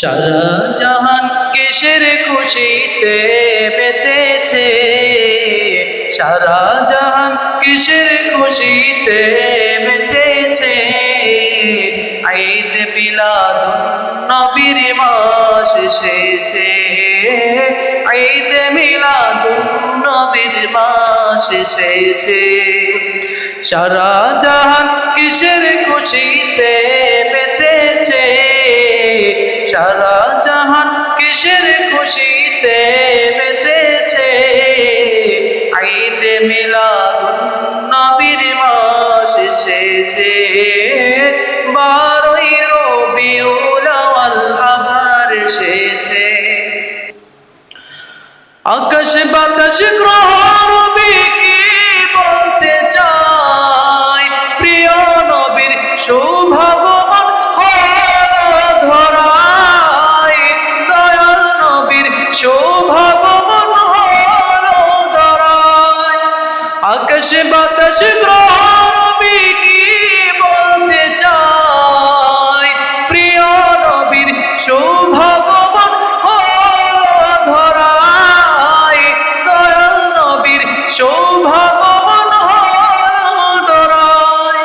সারা জাহান কিসের খুশিতে মেতেছে, সারা জাহান কিসের খুশিতে মেতেছে। ঈদ মিলাদুন নবীর মাস এসেছে, ঈদ মিলাদুন নবীর মাস এসেছে। সারা জাহান কিসের খুশিতে মেতেছে, সারা জাহান কিসের খুশিতে মেতেছে। ঈদ মিলাদুন নবীর মাস এসেছে, 12ই রবিউল আউয়াল আবার এসেছে। আকাশ বাতাস গ্রহ রবি কি বলতে চায়, প্রিয় নবীর সৌভাগ্যবান হলো ধরায়, দয়াল নবীর সৌভাগ্যবান হলো ধরায়। আকাশ বাতাস গ্রহ রবি কি বলতে চায়, প্রিয় নবীর সৌভাগ্যবান হলো ধরায়, দয়াল নবীর সৌভাগ্যবান হলো ধরায়।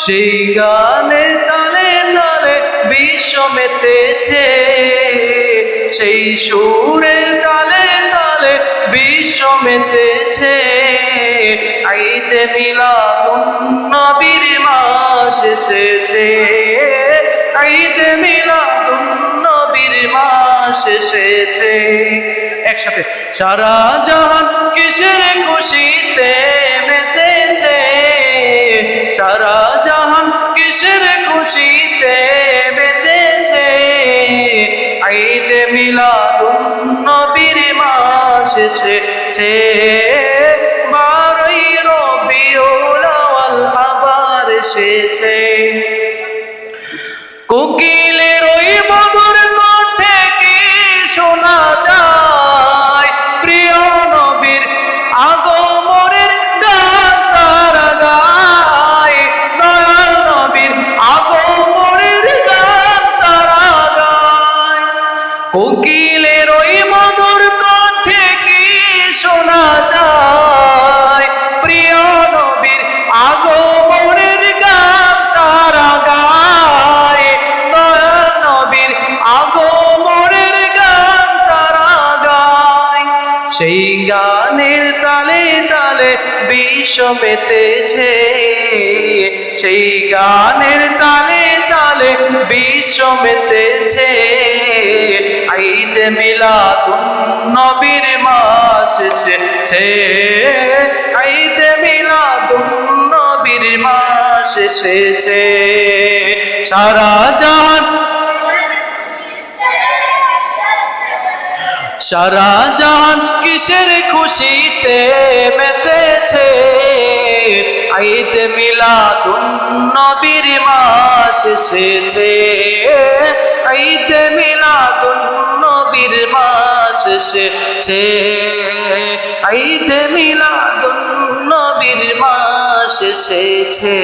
সেই গানের তালে তালে বিশ্ব মেতেছে, সেই সুরের তালে তালে বিশ্ব মেতেছে। ঈদ মিলাদুন নবীর মাস এসেছে, ঈদ মিলাদুন নবীর মাস এসেছে। একসাথে সারা জাহান কিসের খুশিতে মেতেছে, সারা জাহান কিসের খুশিতে মেতেছে। ঈদ মিলাদুন নবীর মাস এসেছে, 12ই রবিউল আউয়াল আবার এসেছে। কোকিলের ওই মধুর কণ্ঠে কি শোনা যায়, প্রিয় নবীর আগমনের গান তারা গায়, দয়াল নবীর আগমনের গান তারা গায়। কোকিলের ওই মধুর কণ্ঠে কি শোনা যায়, প্রিয় নবীর আগমনের গান তারা গায়, দয়াল নবীর আগমনের গান তারা গায়। সেই গানের তালে তালে বিশ্ব মেতেছে, সেই গানের তালে তালে বিশ্ব মেতেছে। ঈদ মিলাদুন নবীর মাস এসেছে, ঈদ মিলাদুন নবীর মাস এসেছে। সারা জাহান সারা জাহান কিসের খুশিতে মেতেছে, ঈদ মিলাদুন নবীর মাস এসেছে, ঈদ মিলাদুন নবীর মাস এসেছে। ঈদ মিলাদুন নবীর মাস এসেছে।